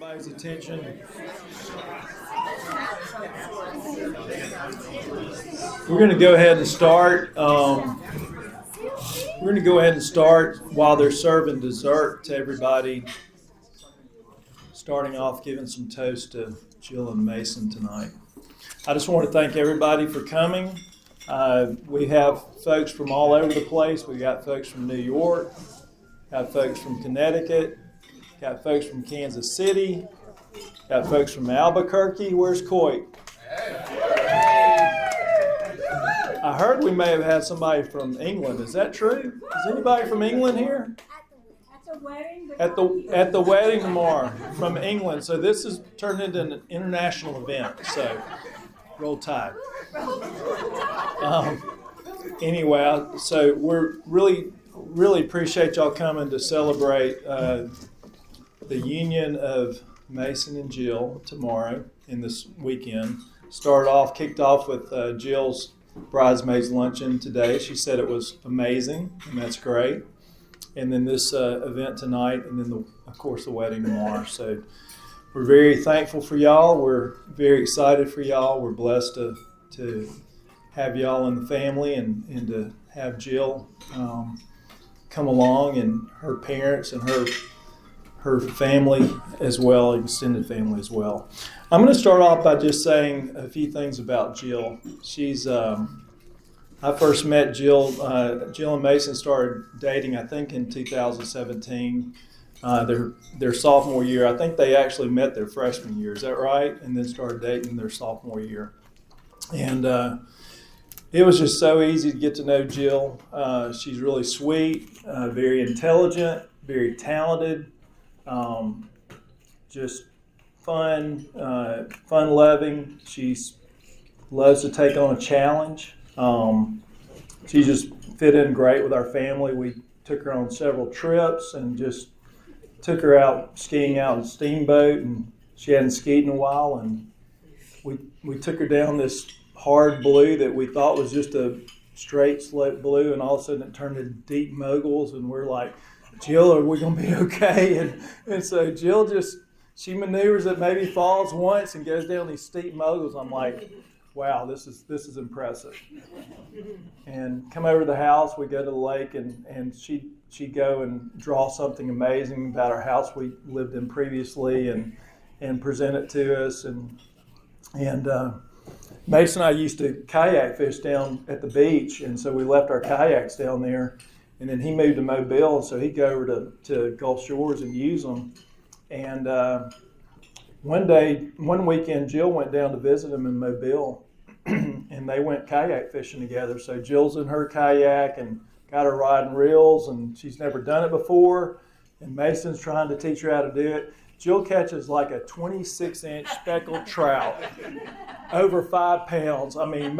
Everybody's attention. We're going to go ahead and start. While they're serving dessert to everybody. Starting off, giving some toast to Jill and Mason tonight. I just want to thank everybody for coming. We have folks from all over the place. We got folks from New York, got folks from Connecticut, got folks from Kansas City, got folks from Albuquerque. Where's Coit? I heard we may have had somebody from England. Is that true? Is anybody from England here? At the wedding tomorrow from England. So this has turned into an international event. So roll tide. Anyway, so we're really appreciate y'all coming to celebrate the union of Mason and Jill tomorrow in this weekend. Kicked off with Jill's bridesmaids luncheon today. She said it was amazing, and that's great. And then this event tonight, and then of course the wedding tomorrow. So we're very thankful for y'all. We're very excited for y'all. We're blessed to have y'all in the family and to have Jill come along, and her parents and her family as well, extended family as well. I'm going to start off by just saying a few things about Jill. She's I first met Jill. Jill and Mason started dating, I think, in 2017. Their sophomore year. I think they actually met their freshman year. Is that right? And then started dating their sophomore year. And it was just so easy to get to know Jill. She's really sweet, very intelligent, very talented, just fun-loving. She loves to take on a challenge. She just fit in great with our family. We took her on several trips and just took her out skiing out in a steamboat, and she hadn't skied in a while, and we took her down this hard blue that we thought was just a straight slope blue, and all of a sudden it turned into deep moguls, and we're like, Jill, are we going to be okay? And so Jill she maneuvers it, maybe falls once and goes down these steep moguls. I'm like, wow, this is impressive. And come over to the house, we go to the lake, and she'd go and draw something amazing about our house we lived in previously and present it to us. And Mason and I used to kayak fish down at the beach, and so we left our kayaks down there. And then he moved to Mobile, so he'd go over to Gulf Shores and use them. And one weekend, Jill went down to visit him in Mobile, and they went kayak fishing together. So Jill's in her kayak and got her riding reels, and she's never done it before. And Mason's trying to teach her how to do it. Jill catches like a 26-inch speckled trout, over 5 pounds. I mean,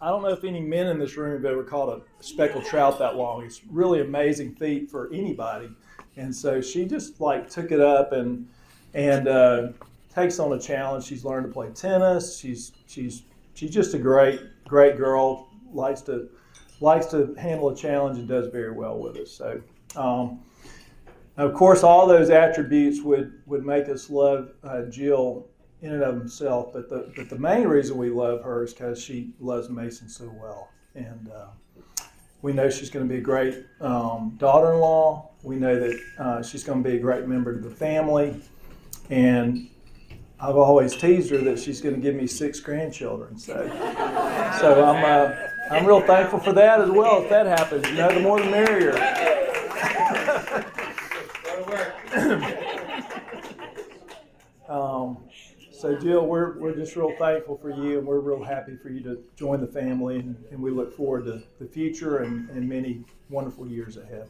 I don't know if any men in this room have ever caught a speckled trout that long. It's really amazing feat for anybody. And so she just took it up and takes on a challenge. She's learned to play tennis. She's just a great girl. Likes to handle a challenge and does very well with it. So, of course, all those attributes would make us love Jill in and of himself. But the main reason we love her is because she loves Mason so well, and we know she's going to be a great daughter-in-law. We know that she's going to be a great member of the family, and I've always teased her that she's going to give me 6 grandchildren. So I'm real thankful for that as well. If that happens, the more the merrier. So Jill, we're just real thankful for you, and we're real happy for you to join the family, and we look forward to the future and many wonderful years ahead.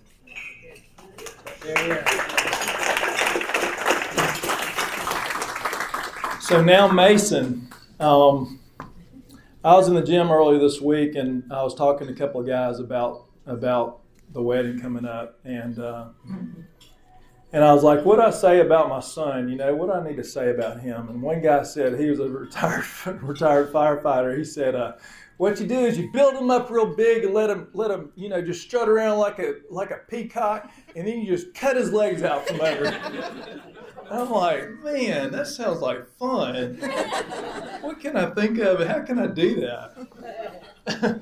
So now Mason, I was in the gym earlier this week, and I was talking to a couple of guys about the wedding coming up, and I was like, what do I say about my son? What do I need to say about him? And one guy said, he was a retired firefighter. He said, what you do is you build them up real big and let him, just strut around like a peacock, and then you just cut his legs out from under. I'm like, man, that sounds like fun. What can I think of? How can I do that?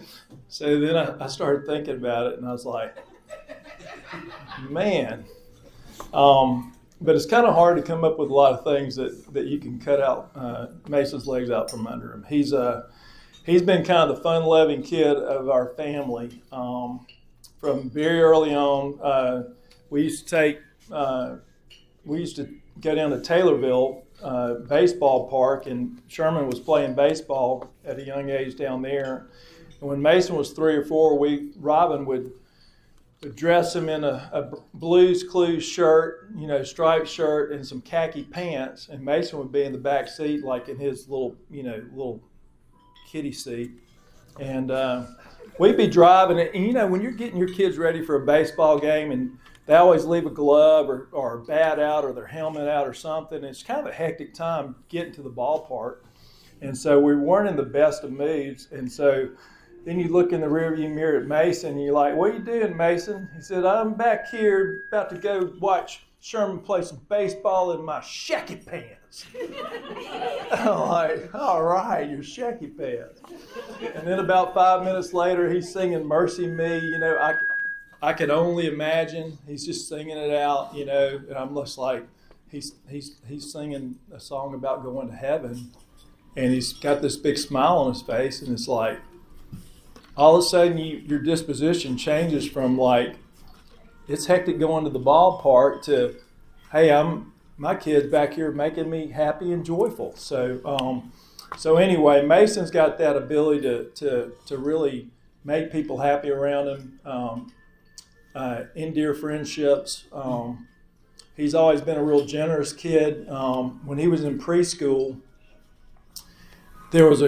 So then I started thinking about it, and I was like, man. But it's kind of hard to come up with a lot of things that you can cut out Mason's legs out from under him. He's been kind of the fun-loving kid of our family from very early on. We used to go down to Taylorville baseball park, and Sherman was playing baseball at a young age down there. And when Mason was 3 or 4, Robin would dress him in a Blues Clues shirt, striped shirt, and some khaki pants, and Mason would be in the back seat, like in his little kiddie seat, and we'd be driving it. And when you're getting your kids ready for a baseball game, and they always leave a glove or a bat out or their helmet out or something, it's kind of a hectic time getting to the ballpark, and so we weren't in the best of moods, and so. Then you look in the rearview mirror at Mason, and you're like, what are you doing, Mason? He said, I'm back here about to go watch Sherman play some baseball in my shaky pants. I'm like, all right, your shaky pants. And then about 5 minutes later, he's singing Mercy Me. I could only imagine. He's just singing it out, and I'm just like, he's singing a song about going to heaven, and he's got this big smile on his face, and it's like, all of a sudden your disposition changes from like, it's hectic going to the ballpark to, hey, my kid's back here making me happy and joyful. So anyway, Mason's got that ability to really make people happy around him, endear friendships. He's always been a real generous kid. When he was in preschool, there was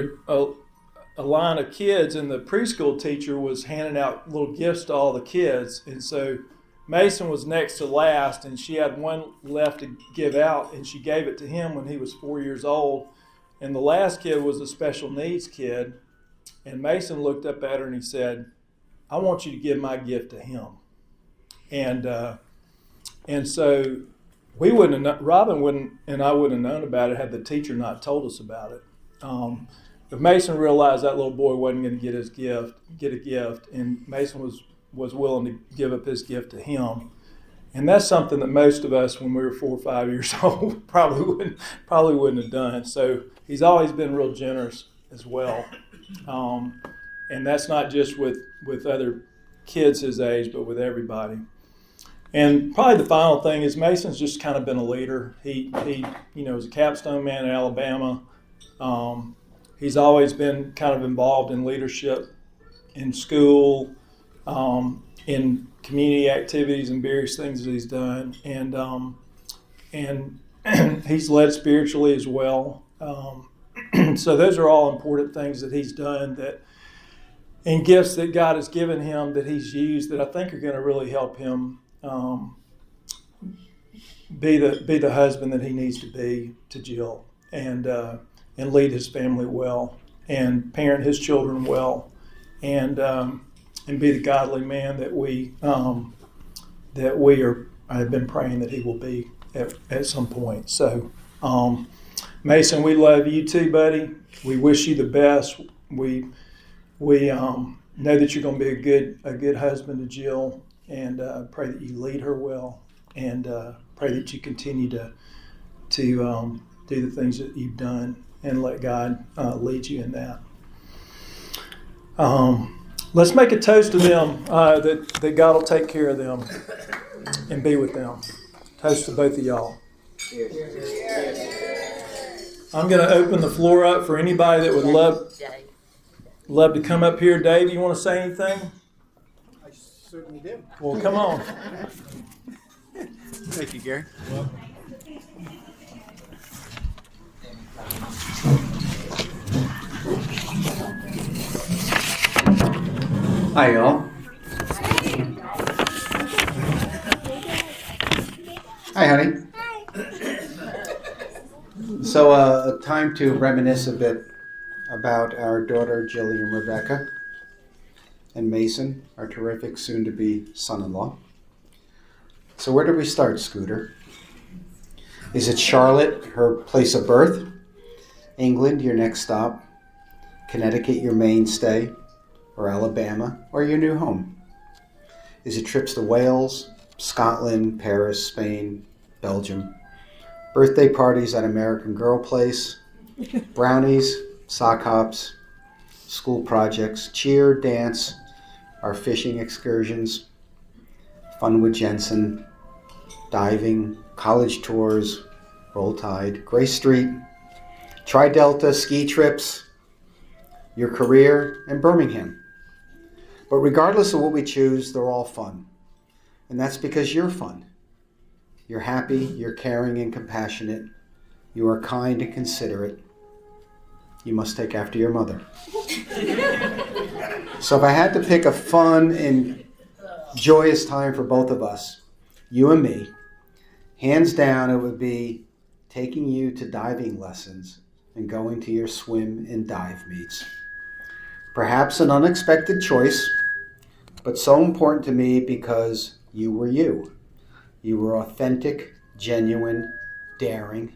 a line of kids, and the preschool teacher was handing out little gifts to all the kids. And so Mason was next to last, and she had one left to give out, and she gave it to him when he was 4 years old. And the last kid was a special needs kid. And Mason looked up at her and he said, I want you to give my gift to him. And so Robin wouldn't, and I wouldn't have known about it had the teacher not told us about it. But Mason realized that little boy wasn't going to get a gift, and Mason was willing to give up his gift to him. And that's something that most of us, when we were 4 or 5 years old, probably wouldn't have done. So he's always been real generous as well. And that's not just with other kids his age, but with everybody. And probably the final thing is Mason's just kind of been a leader. He was a capstone man in Alabama. He's always been kind of involved in leadership in school, in community activities and various things that he's done. And he's led spiritually as well. So those are all important things that he's done and gifts that God has given him that he's used that I think are going to really help him be the husband that he needs to be to Jill, and lead his family well, and parent his children well, and be the godly man that we have been praying that he will be at some point. So, Mason, we love you too, buddy. We wish you the best. We know that you're going to be a good husband to Jill, and pray that you lead her well, and pray that you continue to do the things that you've done, and let God lead you in that. Let's make a toast to them, that God will take care of them and be with them. Toast to both of y'all. I'm going to open the floor up for anybody that would love to come up here. Dave, you want to say anything? I certainly do. Well, come on. Thank you, Gary. Welcome. Hi, y'all. Hi, honey. So, time to reminisce a bit about our daughter Jillian Rebecca and Mason, our terrific soon-to-be son-in-law. So where do we start, Scooter? Is it Charlotte, her place of birth? England, your next stop? Connecticut, your mainstay? Or Alabama, or your new home? Is it trips to Wales, Scotland, Paris, Spain, Belgium? Birthday parties at American Girl Place? Brownies, sock hops, school projects, cheer, dance, our fishing excursions, fun with Jensen, diving, college tours, Roll Tide, Gray Street, Tri-Delta, ski trips, your career, and Birmingham. But regardless of what we choose, they're all fun. And that's because you're fun. You're happy, you're caring and compassionate, you are kind and considerate. You must take after your mother. So if I had to pick a fun and joyous time for both of us, you and me, hands down it would be taking you to diving lessons and going to your swim and dive meets. Perhaps an unexpected choice, but so important to me because you were you. You were authentic, genuine, daring,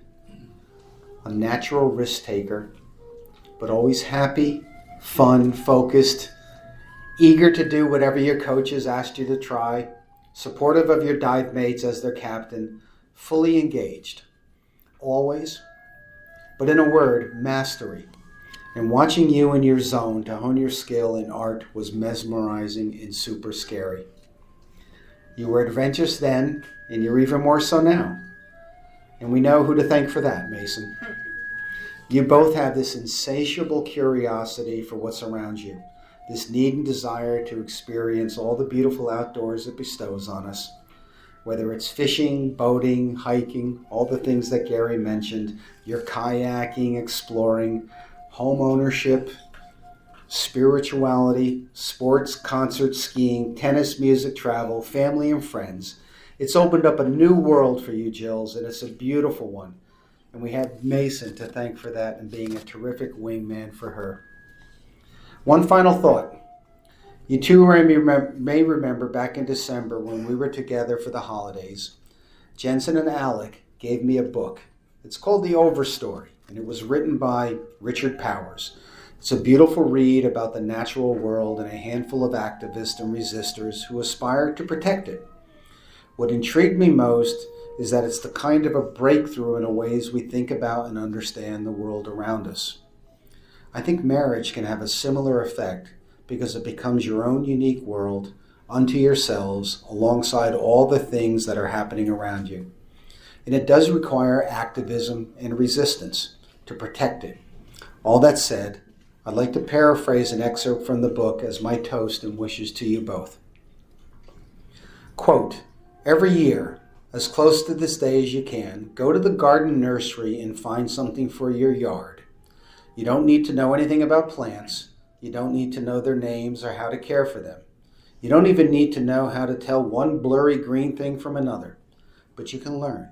a natural risk taker, but always happy, fun, focused, eager to do whatever your coaches asked you to try, supportive of your dive mates as their captain, fully engaged, always, but in a word, mastery. And watching you in your zone to hone your skill in art was mesmerizing and super scary. You were adventurous then, and you're even more so now. And we know who to thank for that, Mason. You both have this insatiable curiosity for what's around you, this need and desire to experience all the beautiful outdoors it bestows on us. Whether it's fishing, boating, hiking, all the things that Gary mentioned, you're kayaking, exploring, home ownership, spirituality, sports, concerts, skiing, tennis, music, travel, family, and friends. It's opened up a new world for you, Jills, and it's a beautiful one. And we have Mason to thank for that and being a terrific wingman for her. One final thought. You two may remember back in December when we were together for the holidays, Jensen and Alec gave me a book. It's called The Overstory, and it was written by Richard Powers. It's a beautiful read about the natural world and a handful of activists and resistors who aspire to protect it. What intrigued me most is that it's the kind of a breakthrough in the ways we think about and understand the world around us. I think marriage can have a similar effect because it becomes your own unique world unto yourselves alongside all the things that are happening around you. And it does require activism and resistance to protect it. All that said, I'd like to paraphrase an excerpt from the book as my toast and wishes to you both. Quote, every year, as close to this day as you can, go to the garden nursery and find something for your yard. You don't need to know anything about plants. You don't need to know their names or how to care for them. You don't even need to know how to tell one blurry green thing from another. But you can learn,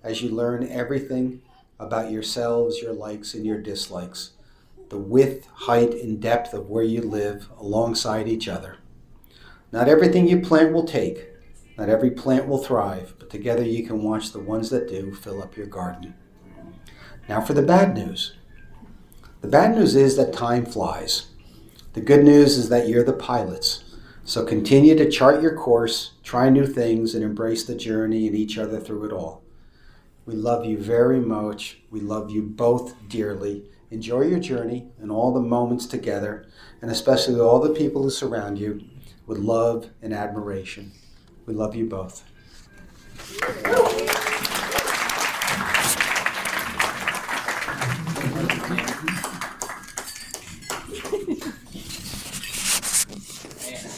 as you learn everything about yourselves, your likes and your dislikes, the width, height, and depth of where you live alongside each other. Not everything you plant will take. Not every plant will thrive, but together you can watch the ones that do fill up your garden. Now for the bad news. The bad news is that time flies. The good news is that you're the pilots. So continue to chart your course, try new things, and embrace the journey and each other through it all. We love you very much. We love you both dearly. Enjoy your journey and all the moments together, and especially all the people who surround you with love and admiration. We love you both.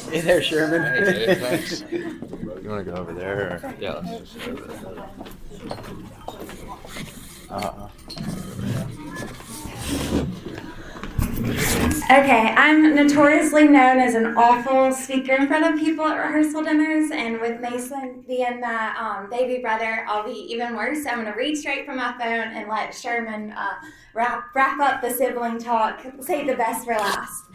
Hey there, Sherman. Hey, Dave, thanks. You want to go over there? Or? Yeah, let's just go over there. Okay, I'm notoriously known as an awful speaker in front of people at rehearsal dinners, and with Mason being the baby brother, I'll be even worse. So I'm going to read straight from my phone and let Sherman wrap up the sibling talk, save the best for last.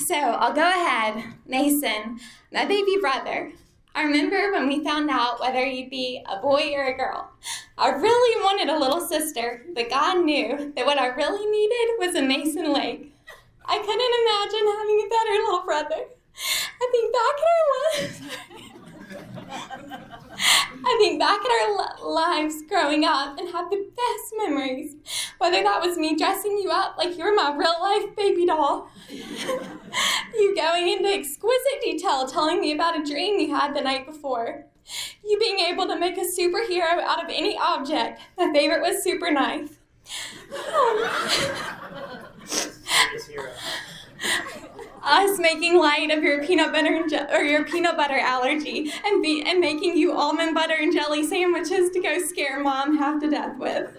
So I'll go ahead. Mason, my baby brother. I remember when we found out whether you'd be a boy or a girl. I really wanted a little sister, but God knew that what I really needed was a Mason Lake. I couldn't imagine having a better little brother. I think back at our lives growing up and have the best memories. Whether that was me dressing you up like you were my real life baby doll, you going into exquisite detail telling me about a dream you had the night before, you being able to make a superhero out of any object. My favorite was super knife. Us making light of your peanut butter or your peanut butter allergy and making you almond butter and jelly sandwiches to go scare Mom half to death with.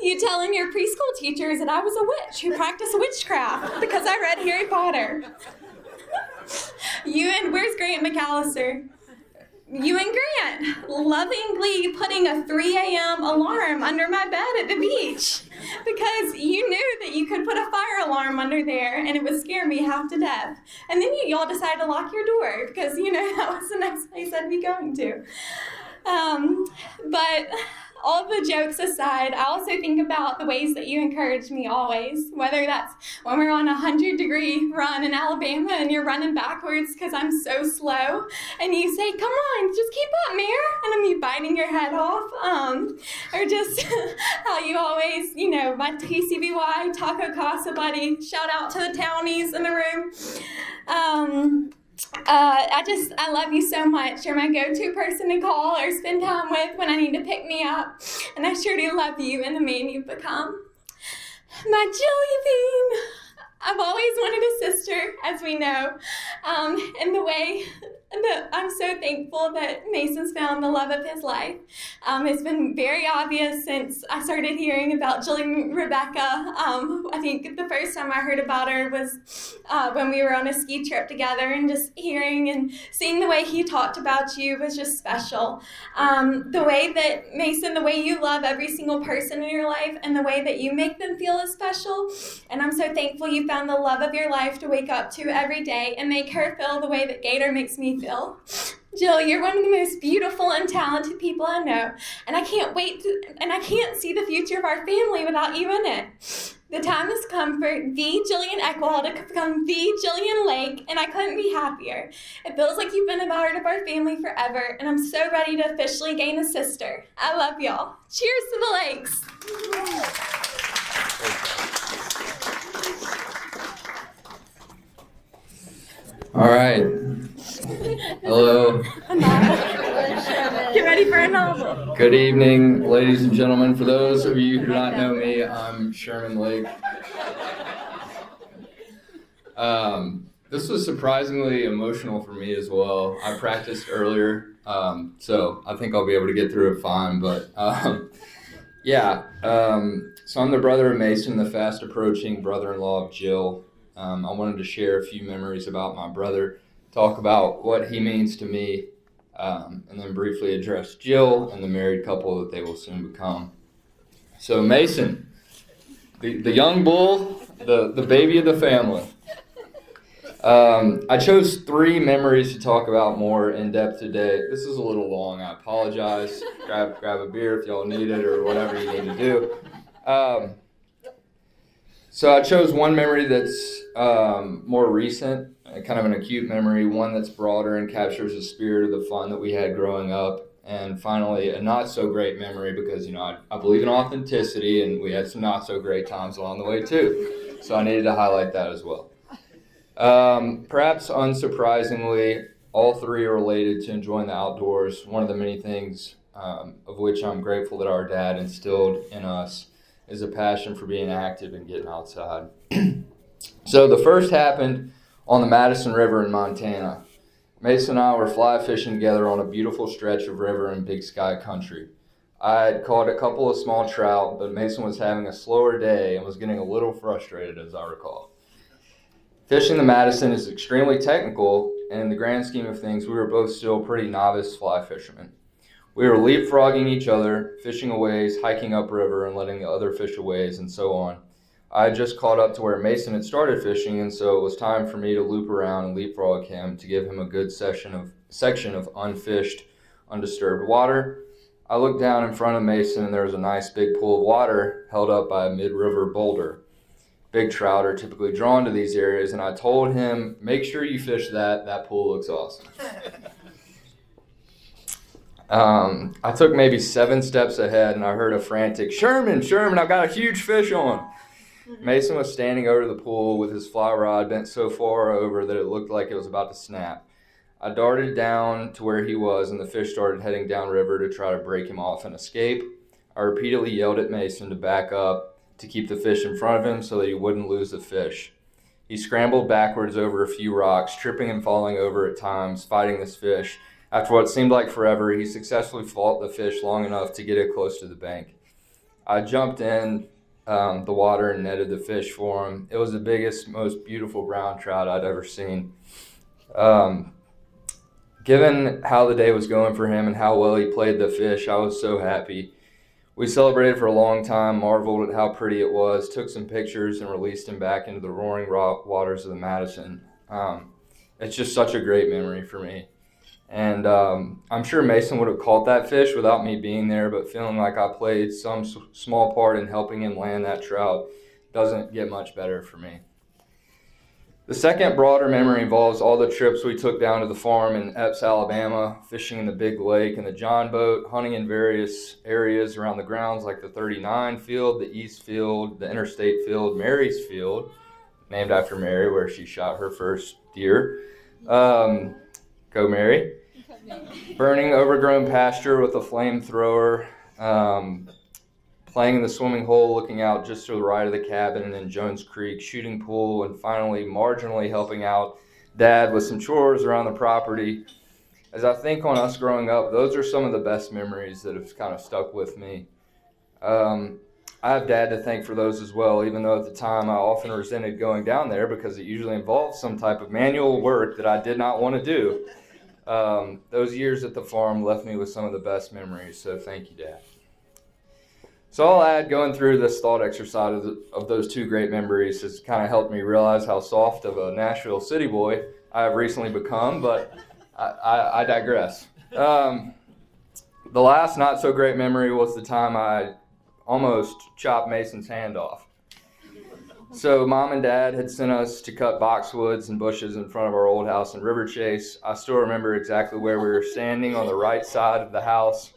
You telling your preschool teachers that I was a witch who practiced witchcraft because I read Harry Potter. Where's Grant McAllister? You and Grant lovingly putting a 3 a.m. alarm under my bed at the beach because you knew that you could put a fire alarm under there and it would scare me half to death. And then y'all decided to lock your door because, that was the next place I'd be going to. But all the jokes aside, I also think about the ways that you encourage me always, whether that's when we're on a 100-degree run in Alabama and you're running backwards because I'm so slow, and you say, come on, just keep up, Mare, and I'm you biting your head off, or just how you always, my TCBY, Taco Casa buddy, shout out to the townies in the room. I love you so much. You're my go-to person to call or spend time with when I need to pick me up. And I sure do love you and the man you've become. My Jillian. I've always wanted a sister, as we know. And the way that I'm so thankful that Mason's found the love of his life. It's been very obvious since I started hearing about Jillian Rebecca. I think the first time I heard about her was when we were on a ski trip together, and just hearing and seeing the way he talked about you was just special. The way that, Mason, the way you love every single person in your life and the way that you make them feel is special. And I'm so thankful you found the love of your life to wake up to every day and make her feel the way that Gator makes me feel. Jill, you're one of the most beautiful and talented people I know, and I can't see the future of our family without you in it. The time has come for the Jillian Eckwall to become the Jillian Lake, and I couldn't be happier. It feels like you've been a part of our family forever, and I'm so ready to officially gain a sister. I love y'all. Cheers to the Lakes. All right. Hello. Get ready for a novel. Good evening, ladies and gentlemen. For those of you who do not know me, I'm Sherman Lake. This was surprisingly emotional for me as well. I practiced earlier, so I think I'll be able to get through it fine. But so I'm the brother of Mason, the fast approaching brother-in-law of Jill. I wanted to share a few memories about my brother, talk about what he means to me, and then briefly address Jill and the married couple that they will soon become. So Mason, the young bull, the baby of the family. I chose 3 memories to talk about more in depth today. This is a little long. I apologize. Grab a beer if y'all need it or whatever you need to do. So I chose one memory that's more recent, kind of an acute memory, one that's broader and captures the spirit of the fun that we had growing up, and finally a not so great memory because I believe in authenticity, and we had some not so great times along the way too. So I needed to highlight that as well. Perhaps unsurprisingly, all 3 are related to enjoying the outdoors. One of the many things of which I'm grateful that our dad instilled in us is a passion for being active and getting outside. So the first happened on the Madison River in Montana. Mason and I were fly fishing together on a beautiful stretch of river in Big Sky country. I had caught a couple of small trout, but Mason was having a slower day and was getting a little frustrated, as I recall. Fishing the Madison is extremely technical, and in the grand scheme of things, we were both still pretty novice fly fishermen. We were leapfrogging each other, fishing a ways, hiking upriver, and letting the other fish a ways, and so on. I had just caught up to where Mason had started fishing, and so it was time for me to loop around and leapfrog him to give him a good section of unfished, undisturbed water. I looked down in front of Mason, and there was a nice big pool of water held up by a mid-river boulder. Big trout are typically drawn to these areas, and I told him, make sure you fish that. That pool looks awesome. I took maybe 7 steps ahead, and I heard a frantic, Sherman, I've got a huge fish on. Mason was standing over the pool with his fly rod bent so far over that it looked like it was about to snap. I darted down to where he was, and the fish started heading downriver to try to break him off and escape. I repeatedly yelled at Mason to back up to keep the fish in front of him so that he wouldn't lose the fish. He scrambled backwards over a few rocks, tripping and falling over at times, fighting this fish. After what seemed like forever, he successfully fought the fish long enough to get it close to the bank. I jumped in the water and netted the fish for him. It was the biggest, most beautiful brown trout I'd ever seen. Given how the day was going for him and how well he played the fish, I was so happy. We celebrated for a long time, marveled at how pretty it was, took some pictures, and released him back into the roaring waters of the Madison. It's just such a great memory for me. And I'm sure Mason would have caught that fish without me being there, but feeling like I played some small part in helping him land that trout doesn't get much better for me. The second broader memory involves all the trips we took down to the farm in Epps, Alabama, fishing in the big lake and the John boat, hunting in various areas around the grounds like the 39 field, the East field, the Interstate field, Mary's field, named after Mary, where she shot her first deer. Go Mary. Burning overgrown pasture with a flamethrower, playing in the swimming hole, looking out just to the right of the cabin and in Jones Creek, shooting pool, and finally marginally helping out Dad with some chores around the property. As I think on us growing up, those are some of the best memories that have kind of stuck with me. I have Dad to thank for those as well, even though at the time I often resented going down there because it usually involved some type of manual work that I did not want to do. Those years at the farm left me with some of the best memories, so thank you, Dad. So I'll add, going through this thought exercise of those 2 great memories has kind of helped me realize how soft of a Nashville city boy I have recently become, but I digress. The last not so great memory was the time I almost chopped Mason's hand off. So Mom and Dad had sent us to cut boxwoods and bushes in front of our old house in River Chase. I still remember exactly where we were standing on the right side of the house,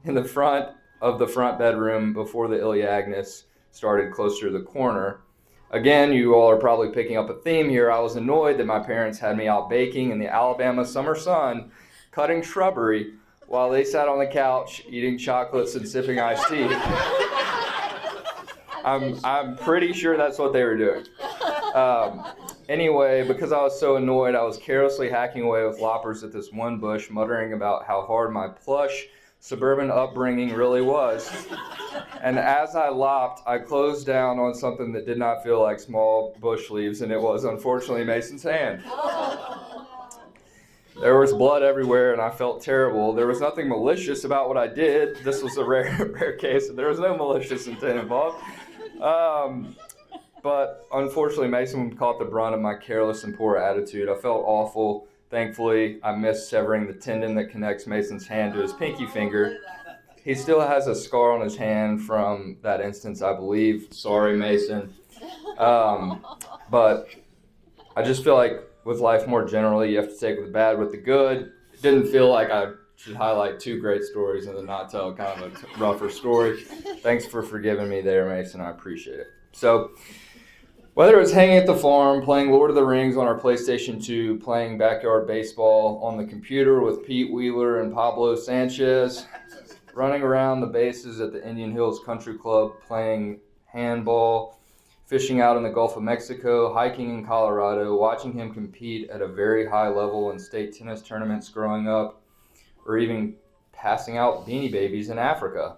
in the front of the front bedroom before the Iliagnis started closer to the corner. Again, you all are probably picking up a theme here. I was annoyed that my parents had me out baking in the Alabama summer sun, cutting shrubbery, while they sat on the couch eating chocolates and sipping iced tea. I'm pretty sure that's what they were doing. Anyway, because I was so annoyed, I was carelessly hacking away with loppers at this one bush, muttering about how hard my plush suburban upbringing really was. And as I lopped, I closed down on something that did not feel like small bush leaves, and it was unfortunately Mason's hand. There was blood everywhere, and I felt terrible. There was nothing malicious about what I did. This was a rare case, and there was no malicious intent involved. But unfortunately, Mason caught the brunt of my careless and poor attitude. I felt awful. Thankfully, I missed severing the tendon that connects Mason's hand to his pinky finger. He still has a scar on his hand from that instance, I believe. Sorry, Mason. But I just feel like with life more generally, you have to take the bad with the good. It didn't feel like I should highlight 2 great stories and then not tell kind of a rougher story. Thanks for forgiving me there, Mason. I appreciate it. So, whether it was hanging at the farm, playing Lord of the Rings on our PlayStation 2, playing backyard baseball on the computer with Pete Wheeler and Pablo Sanchez, running around the bases at the Indian Hills Country Club, playing handball, fishing out in the Gulf of Mexico, hiking in Colorado, watching him compete at a very high level in state tennis tournaments growing up, or even passing out Beanie Babies in Africa.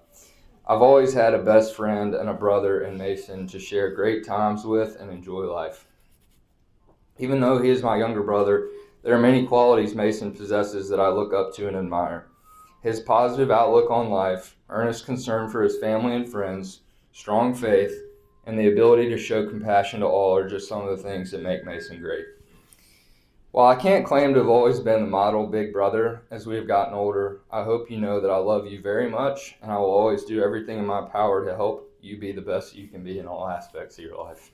I've always had a best friend and a brother in Mason to share great times with and enjoy life. Even though he is my younger brother, there are many qualities Mason possesses that I look up to and admire. His positive outlook on life, earnest concern for his family and friends, strong faith, and the ability to show compassion to all are just some of the things that make Mason great. While I can't claim to have always been the model big brother as we have gotten older, I hope you know that I love you very much, and I will always do everything in my power to help you be the best you can be in all aspects of your life.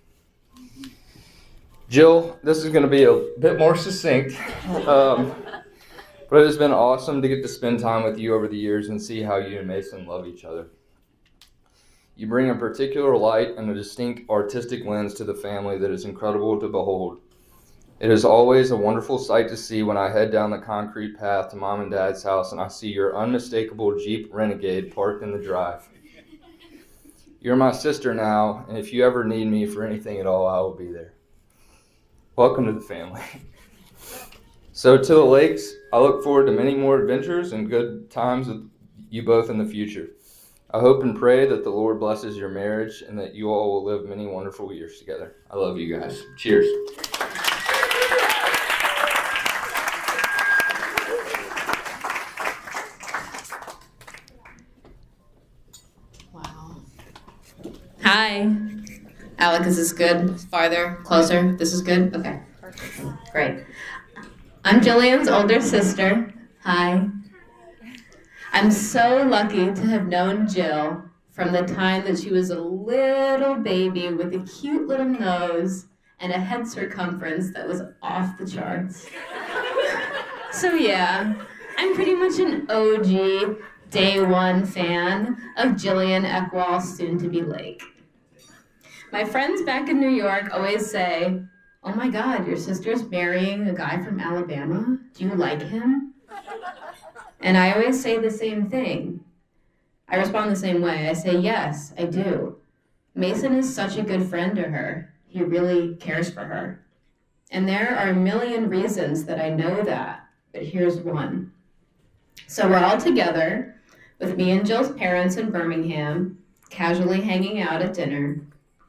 Jill, this is going to be a bit more succinct, but it has been awesome to get to spend time with you over the years and see how you and Mason love each other. You bring a particular light and a distinct artistic lens to the family that is incredible to behold. It is always a wonderful sight to see when I head down the concrete path to Mom and Dad's house and I see your unmistakable Jeep Renegade parked in the drive. You're my sister now, and if you ever need me for anything at all, I will be there. Welcome to the family. So to the Lakes, I look forward to many more adventures and good times with you both in the future. I hope and pray that the Lord blesses your marriage and that you all will live many wonderful years together. I love you guys. Cheers. Hi. Alec, is this good? Farther? Closer? This is good? Okay. Great. I'm Jillian's older sister. Hi. I'm so lucky to have known Jill from the time that she was a little baby with a cute little nose and a head circumference that was off the charts. So yeah, I'm pretty much an OG day one fan of Gillian Eckwall's soon-to-be Lake. My friends back in New York always say, "Oh my God, your sister's marrying a guy from Alabama? Do you like him?" And I always say the same thing. I respond the same way. I say, "Yes, I do. Mason is such a good friend to her. He really cares for her." And there are a million reasons that I know that, but here's one. So we're all together with me and Jill's parents in Birmingham, casually hanging out at dinner.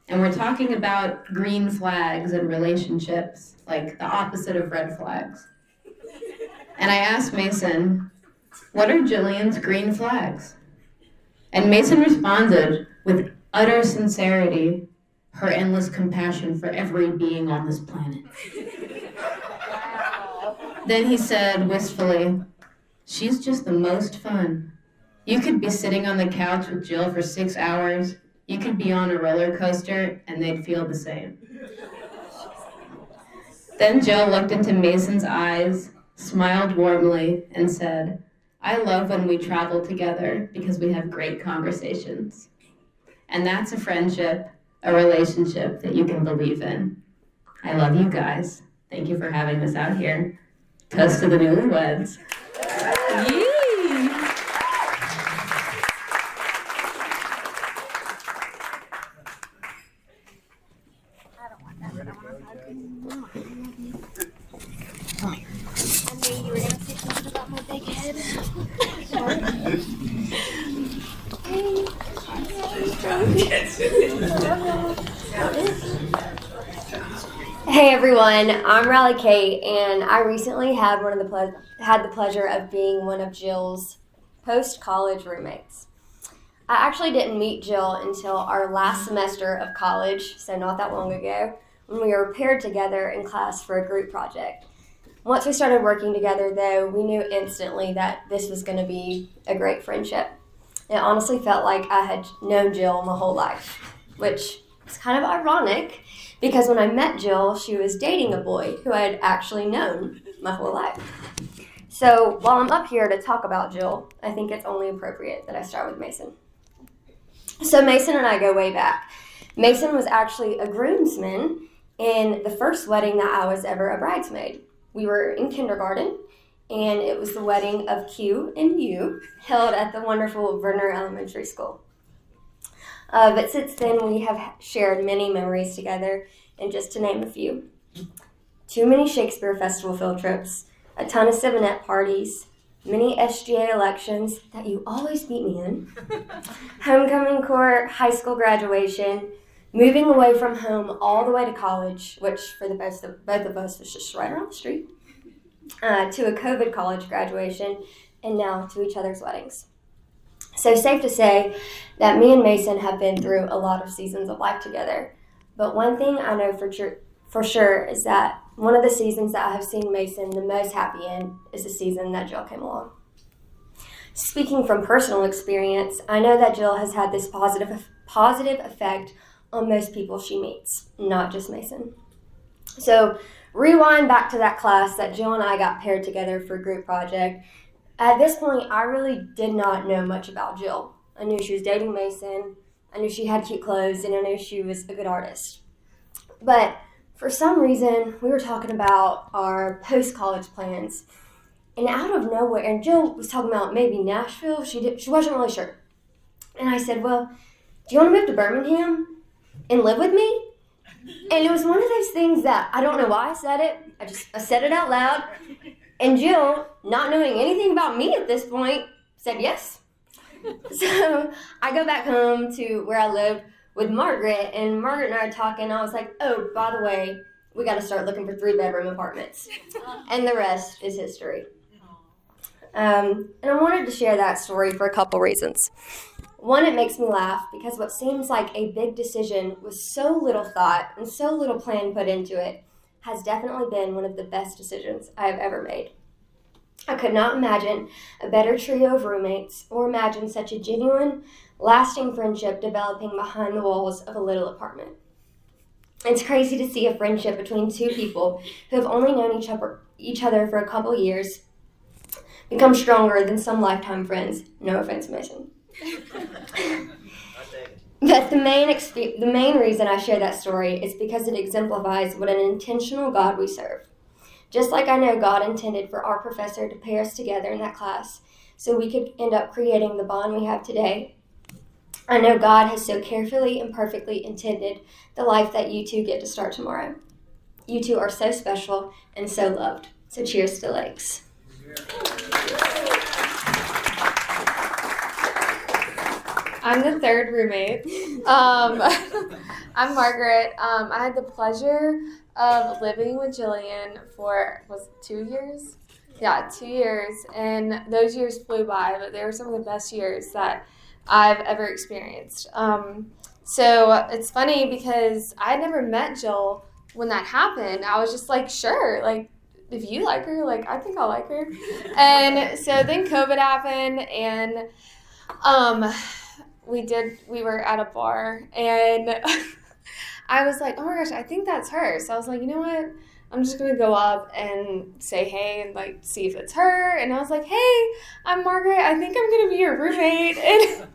And we're talking about green flags and relationships, like the opposite of red flags. And I asked Mason, "What are Jillian's green flags?" And Mason responded with utter sincerity, her endless compassion for every being on this planet. Then he said wistfully, "She's just the most fun. You could be sitting on the couch with Jill for 6 hours. You could be on a roller coaster and they'd feel the same." Then Jill looked into Mason's eyes, smiled warmly, and said, "I love when we travel together because we have great conversations." And that's a friendship, a relationship that you can believe in. I love you guys. Thank you for having us out here. Toast to the newlyweds. Yee! Hey everyone, I'm Riley Kate, and I recently had the pleasure of being one of Jill's post-college roommates. I actually didn't meet Jill until our last semester of college, so not that long ago, when we were paired together in class for a group project. Once we started working together, though, we knew instantly that this was going to be a great friendship. It honestly felt like I had known Jill my whole life, which is kind of ironic because when I met Jill, she was dating a boy who I had actually known my whole life. So while I'm up here to talk about Jill, I think it's only appropriate that I start with Mason. So Mason and I go way back. Mason was actually a groomsman in the first wedding that I was ever a bridesmaid. We were in kindergarten, and it was the wedding of Q and U, held at the wonderful Verner Elementary School. But since then, we have shared many memories together, and just to name a few. Too many Shakespeare Festival field trips, a ton of Sibling parties, mini SGA elections that you always beat me in, homecoming court, high school graduation, moving away from home all the way to college, which for the both of us was just right around the street, to a COVID college graduation, and now to each other's weddings. So safe to say that me and Mason have been through a lot of seasons of life together. But one thing I know for sure is that one of the seasons that I have seen Mason the most happy in is the season that Jill came along. Speaking from personal experience, I know that Jill has had this positive effect on most people she meets, not just Mason. So rewind back to that class that Jill and I got paired together for a group project. At this point, I really did not know much about Jill. I knew she was dating Mason, I knew she had cute clothes, and I knew she was a good artist. But for some reason, we were talking about our post-college plans, and out of nowhere, and Jill was talking about maybe Nashville, she wasn't really sure. And I said, well, do you want to move to Birmingham and live with me? And it was one of those things that I don't know why I said it, I said it out loud. And Jill, not knowing anything about me at this point, said yes. So I go back home to where I lived with Margaret, and Margaret and I are talking. I was like, oh, by the way, we got to start looking for 3-bedroom apartments. And the rest is history. And I wanted to share that story for a couple reasons. One, it makes me laugh because what seems like a big decision with so little thought and so little plan put into it has definitely been one of the best decisions I have ever made. I could not imagine a better trio of roommates or imagine such a genuine, lasting friendship developing behind the walls of a little apartment. It's crazy to see a friendship between two people who have only known each other for a couple years become stronger than some lifetime friends. No offense, Mason. But the main reason I share that story is because it exemplifies what an intentional God we serve. Just like I know God intended for our professor to pair us together in that class so we could end up creating the bond we have today, I know God has so carefully and perfectly intended the life that you two get to start tomorrow. You two are so special and so loved. So cheers to Lakes. I'm the third roommate. I'm Margaret. I had the pleasure of living with Jillian for, 2 years? Yeah, 2 years. And those years flew by, but they were some of the best years that I've ever experienced. So it's funny because I had never met Jill when that happened. I was just like, sure, like, if you like her, like, I think I'll like her. And so then COVID happened, and we were at a bar, and I was like, oh my gosh, I think that's her. So I was like, you know what? I'm just going to go up and say hey and like see if it's her. And I was like, hey, I'm Margaret. I think I'm going to be your roommate. And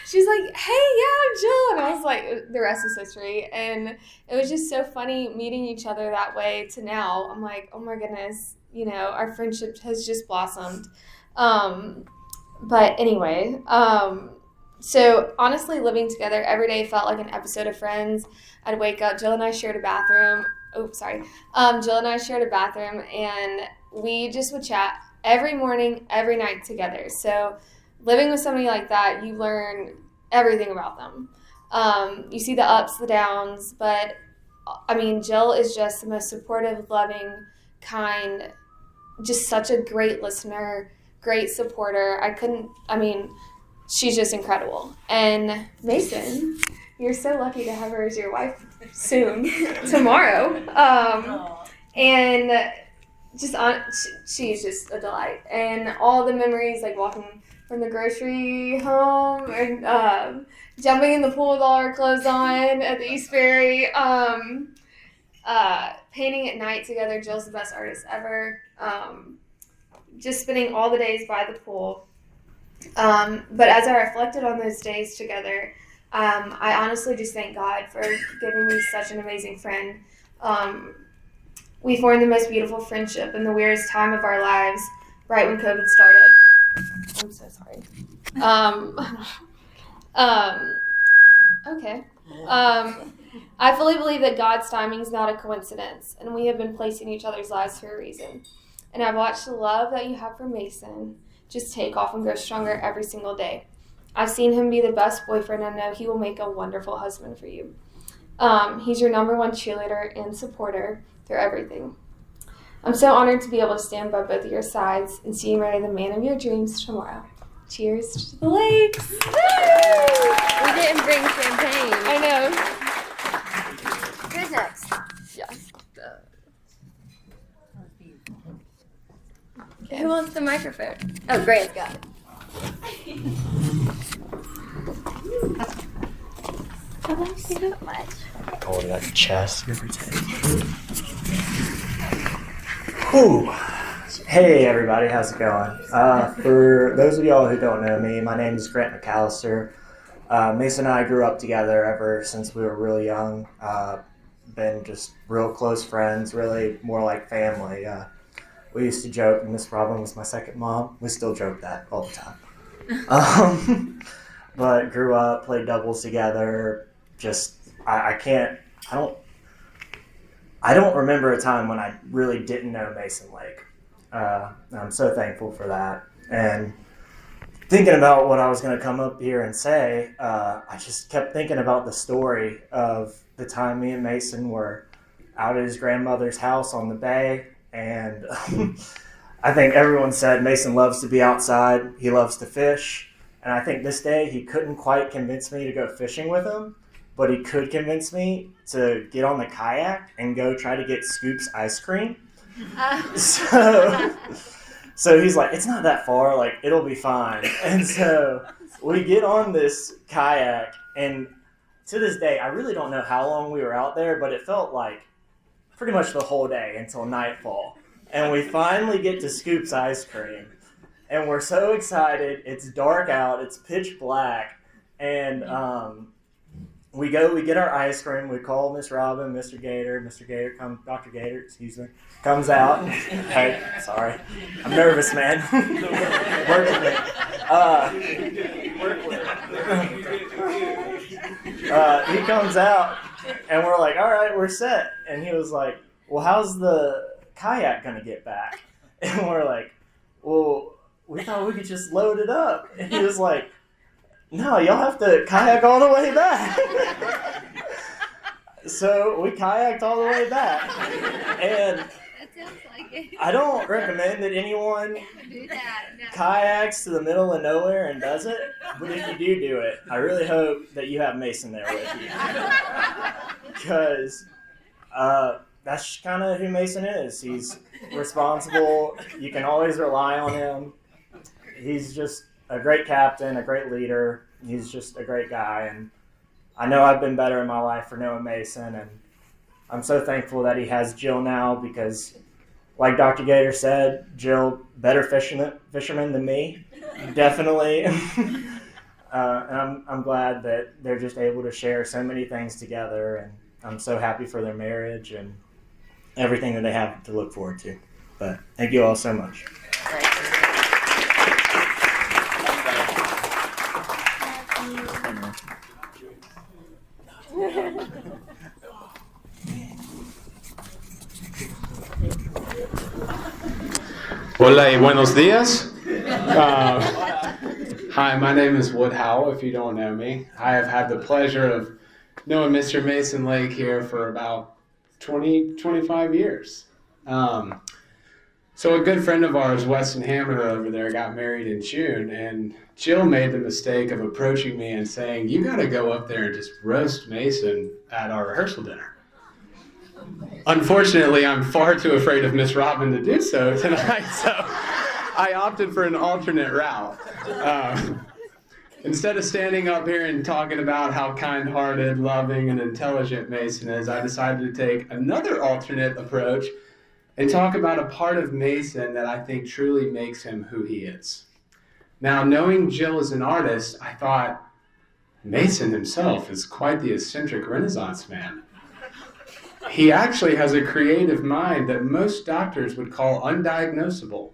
she's like, hey, yeah, I'm Jill. And I was like, the rest is history. And it was just so funny meeting each other that way to now. I'm like, oh my goodness, you know, our friendship has just blossomed. But anyway, so honestly, living together every day felt like an episode of Friends. I'd wake up, Jill and I shared a bathroom. Jill and I shared a bathroom, and we just would chat every morning, every night together. So living with somebody like that, you learn everything about them. You see the ups, the downs, but I mean, Jill is just the most supportive, loving, kind, just such a great listener, great supporter. She's just incredible. And Mason, you're so lucky to have her as your wife soon, tomorrow. And just she's just a delight. And all the memories, like walking from the grocery home and jumping in the pool with all our clothes on at the East Ferry, painting at night together. Jill's the best artist ever. Just spending all the days by the pool. But as I reflected on those days together, I honestly just thank God for giving me such an amazing friend. We formed the most beautiful friendship in the weirdest time of our lives, right when COVID started. I'm so sorry. Okay. I fully believe that God's timing is not a coincidence, and we have been placed in each other's lives for a reason. And I've watched the love that you have for Mason just take off and grow stronger every single day. I've seen him be the best boyfriend and know he will make a wonderful husband for you. He's your number one cheerleader and supporter through everything. I'm so honored to be able to stand by both of your sides and see you marry the man of your dreams tomorrow. Cheers to the Lakes! We didn't bring champagne. I know. Who's next? Yeah. Who wants the microphone? Oh, Grant's got it. Oh, thank you so much. Hold it at your chest, give or take. Whew. Hey everybody, how's it going? For those of y'all who don't know me, my name is Grant McAllister. Mason and I grew up together ever since we were really young. Been just real close friends, really more like family. We used to joke, Miss Robin was my second mom. We still joke that all the time. But grew up, played doubles together. I don't remember a time when I really didn't know Mason Lake. I'm so thankful for that. And thinking about what I was going to come up here and say, I just kept thinking about the story of the time me and Mason were out at his grandmother's house on the bay. And I think everyone said Mason loves to be outside. He loves to fish. And I think this day he couldn't quite convince me to go fishing with him, but he could convince me to get on the kayak and go try to get Scoop's ice cream. So he's like, it's not that far, like, it'll be fine. And so we get on this kayak, and to this day, I really don't know how long we were out there, but it felt like pretty much the whole day until nightfall. And we finally get to Scoop's ice cream, and we're so excited. It's dark out, it's pitch black, and we get our ice cream. We call Miss Robin, Dr. Gator, comes out. Hey, sorry. I'm nervous, man. Work with me. He comes out, and we're like, all right, we're set. And he was like, well, how's the kayak going to get back? And we're like, well, we thought we could just load it up. And he was like, no, y'all have to kayak all the way back. So we kayaked all the way back. And I don't recommend that anyone kayaks to the middle of nowhere and does it, but if you do it, I really hope that you have Mason there with you. Because that's kind of who Mason is. He's responsible. You can always rely on him. He's just a great captain, a great leader. He's just a great guy. And I know I've been better in my life for knowing Mason. And I'm so thankful that he has Jill now because, like Dr. Gator said, Jill, better fisherman than me. Definitely. And I'm glad that they're just able to share so many things together. And I'm so happy for their marriage and everything that they have to look forward to. But thank you all so much. Hola y buenos días. Hi, my name is Wood Howell, if you don't know me. I have had the pleasure of knowing Mr. Mason Lake here for about 25 years. So a good friend of ours, Weston Hammer over there, got married in June, and Jill made the mistake of approaching me and saying, you got to go up there and just roast Mason at our rehearsal dinner. Unfortunately, I'm far too afraid of Miss Robin to do so tonight, so I opted for an alternate route. Instead of standing up here and talking about how kind-hearted, loving, and intelligent Mason is, I decided to take another alternate approach and talk about a part of Mason that I think truly makes him who he is. Now, knowing Jill as an artist, I thought, Mason himself is quite the eccentric Renaissance man. He actually has a creative mind that most doctors would call undiagnosable.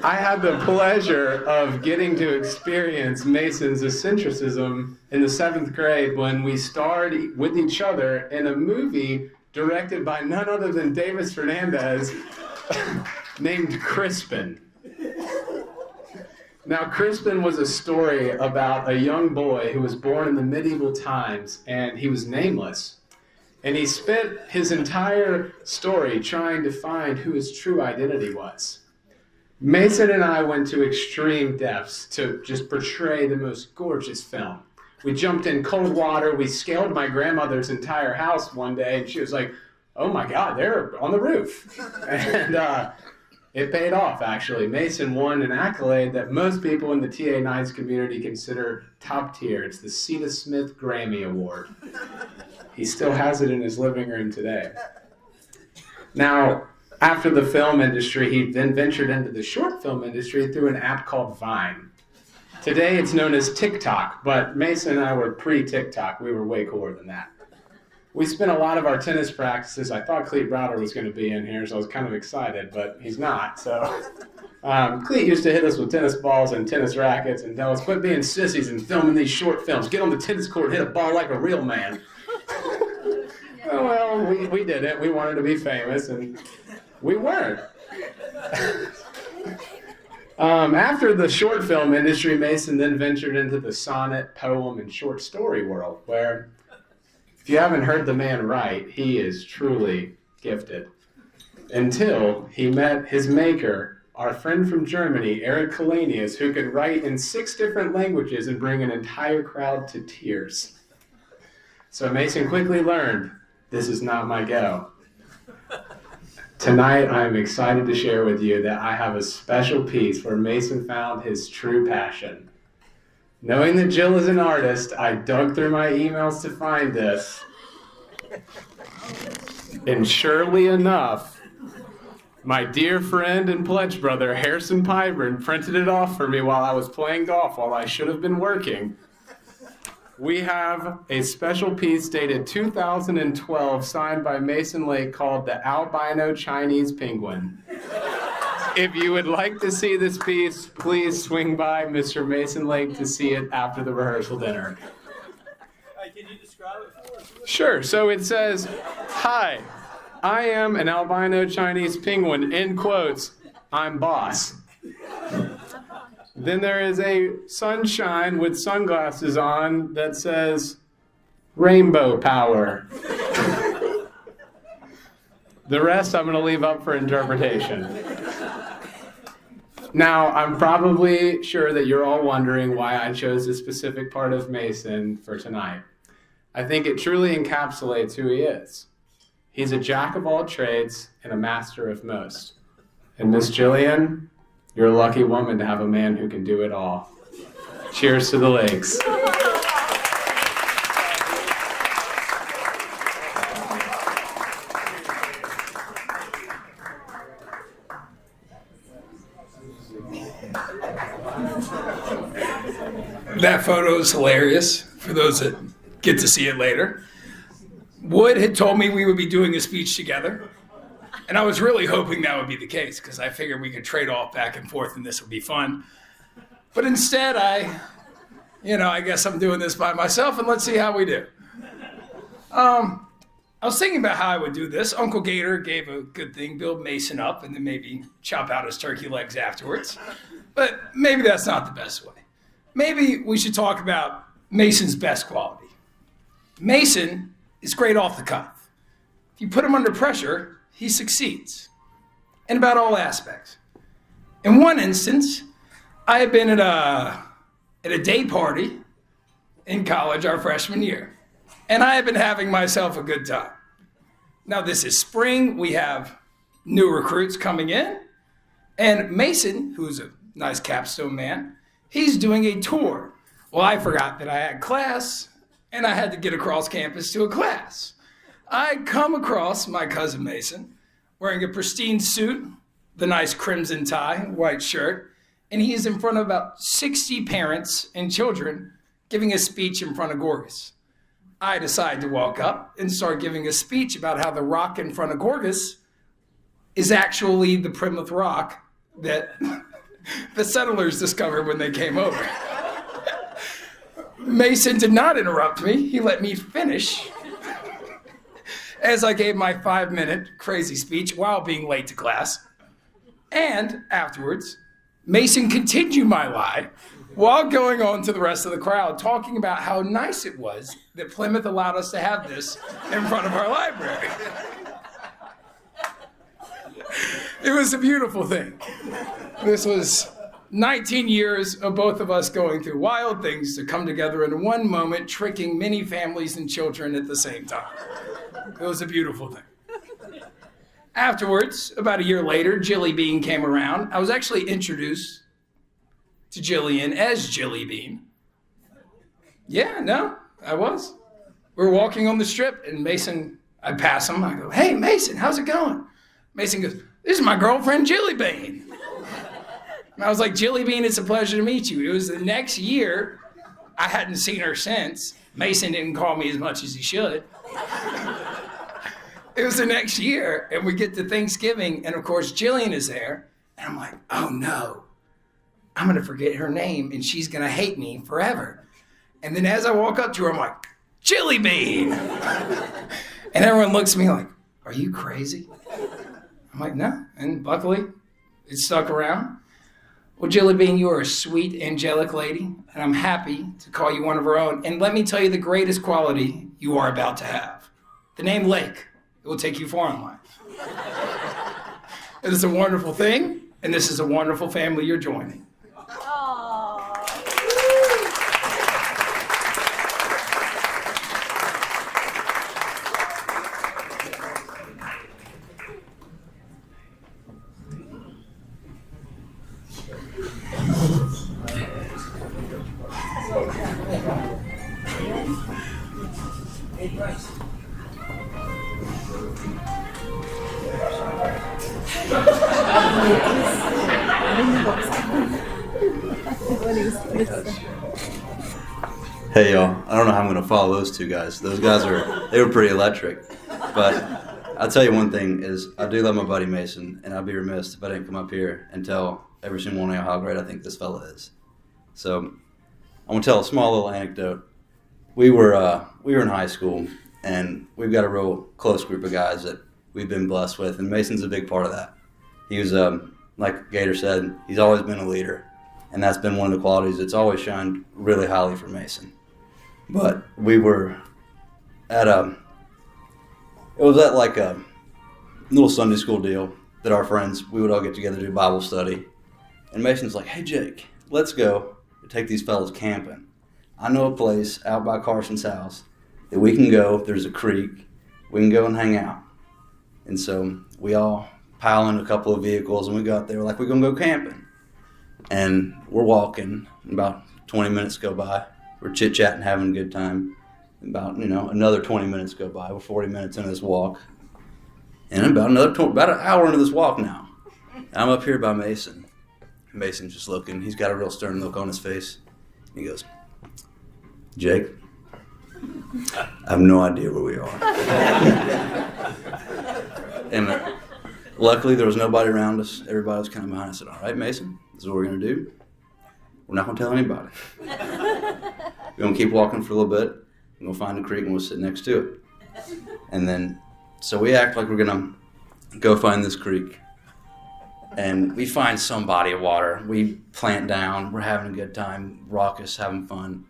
I had the pleasure of getting to experience Mason's eccentricism in the 7th grade when we starred with each other in a movie directed by none other than Davis Fernandez named Crispin. Now, Crispin was a story about a young boy who was born in the medieval times, and he was nameless. And he spent his entire story trying to find who his true identity was. Mason and I went to extreme depths to just portray the most gorgeous film. We jumped in cold water. We scaled my grandmother's entire house one day, and she was like, "Oh my God, they're on the roof." And it paid off, actually. Mason won an accolade that most people in the TA Nights community consider top tier. It's the Cena Smith Grammy Award. He still has it in his living room today. Now, after the film industry, he then ventured into the short film industry through an app called Vine. Today, it's known as TikTok, but Mason and I were pre-TikTok. We were way cooler than that. We spent a lot of our tennis practices. I thought Cleet Browder was going to be in here, so I was kind of excited, but he's not. So Cleet used to hit us with tennis balls and tennis rackets and tell us, "Quit being sissies and filming these short films. Get on the tennis court and hit a ball like a real man." Well, we did it. We wanted to be famous, and we weren't. After the short film industry, Mason then ventured into the sonnet, poem, and short story world, where, if you haven't heard the man write, he is truly gifted. Until he met his maker, our friend from Germany, Eric Kalanius, who could write in 6 different languages and bring an entire crowd to tears. So Mason quickly learned, this is not my go. Tonight, I am excited to share with you that I have a special piece where Mason found his true passion. Knowing that Jill is an artist, I dug through my emails to find this. And surely enough, my dear friend and pledge brother, Harrison Pyburn, printed it off for me while I was playing golf while I should have been working. We have a special piece dated 2012 signed by Mason Lake called The Albino Chinese Penguin. If you would like to see this piece, please swing by Mr. Mason Lake to see it after the rehearsal dinner. Can you describe it for us? Sure. So it says, "Hi, I am an albino Chinese penguin, in quotes, I'm boss." Then there is a sunshine with sunglasses on that says, "Rainbow power." The rest I'm going to leave up for interpretation. Now, I'm probably sure that you're all wondering why I chose this specific part of Mason for tonight. I think it truly encapsulates who he is. He's a jack of all trades and a master of most. And Miss Jillian, you're a lucky woman to have a man who can do it all. Cheers to the Lakes. That photo is hilarious for those that get to see it later. Wood had told me we would be doing a speech together, and I was really hoping that would be the case because I figured we could trade off back and forth and this would be fun. But instead, I guess I'm doing this by myself, and let's see how we do. I was thinking about how I would do this. Uncle Gator gave a good thing, build Mason up, and then maybe chop out his turkey legs afterwards. But maybe that's not the best way. Maybe we should talk about Mason's best quality. Mason is great off the cuff. If you put him under pressure, he succeeds. In about all aspects. In one instance, I had been at a day party in college our freshman year, and I had been having myself a good time. Now this is spring, we have new recruits coming in, and Mason, who's a nice capstone man, he's doing a tour. Well, I forgot that I had class, and I had to get across campus to a class. I come across my cousin Mason, wearing a pristine suit, the nice crimson tie, white shirt, and he is in front of about 60 parents and children giving a speech in front of Gorgas. I decide to walk up and start giving a speech about how the rock in front of Gorgas is actually the Plymouth Rock that the settlers discovered when they came over. Mason did not interrupt me. He let me finish as I gave my 5-minute crazy speech while being late to class. And afterwards, Mason continued my lie while going on to the rest of the crowd, talking about how nice it was that Plymouth allowed us to have this in front of our library. It was a beautiful thing. This was 19 years of both of us going through wild things to come together in one moment, tricking many families and children at the same time. It was a beautiful thing. Afterwards, about a year later, Jillian came around. I was actually introduced to Gillian as Jillian. Yeah, no, I was. We were walking on the strip, and Mason, I pass him. I go, "Hey, Mason, how's it going?" Mason goes, "This is my girlfriend, Jillian." And I was like, "Jillian, it's a pleasure to meet you." It was the next year. I hadn't seen her since. Mason didn't call me as much as he should. It was the next year, and we get to Thanksgiving, and of course, Jillian is there. And I'm like, "Oh no, I'm gonna forget her name, and she's gonna hate me forever." And then as I walk up to her, I'm like, "Jillian!" And everyone looks at me like, "Are you crazy?" I'm like, "No." And luckily, it stuck around. Well, Jillian, you are a sweet, angelic lady, and I'm happy to call you one of our own. And let me tell you the greatest quality you are about to have. The name Lake. It will take you far in life. It is a wonderful thing, and this is a wonderful family you're joining. Hey y'all, I don't know how I'm going to follow those two guys. Those guys they were pretty electric. But I'll tell you one thing is I do love my buddy Mason, and I'd be remiss if I didn't come up here and tell every single one of you how great I think this fella is. So I'm going to tell a small little anecdote. We were in high school, and we've got a real close group of guys that we've been blessed with, and Mason's a big part of that. He was, like Gator said, he's always been a leader, and that's been one of the qualities that's always shined really highly for Mason. But we were at it was at like a little Sunday school deal that our friends, we would all get together to do Bible study. And Mason's like, "Hey Jake, let's go take these fellas camping. I know a place out by Carson's house that we can go. There's a creek. We can go and hang out." And so we all pile in a couple of vehicles and we got there, like, we're going to go camping. And we're walking, about 20 minutes go by. We're chit-chatting, having a good time. About, another 20 minutes go by. We're 40 minutes into this walk. And about an hour into this walk now, I'm up here by Mason. Mason's just looking. He's got a real stern look on his face. He goes, "Jake, I have no idea where we are." And luckily there was nobody around us. Everybody was kind of behind us. I said, "All right, Mason, this is what we're going to do. We're not going to tell anybody. We're going to keep walking for a little bit. We're going to find a creek and we'll sit next to it." And then, so we act like we're going to go find this creek. And we find some body of water. We plant down. We're having a good time, raucous, having fun.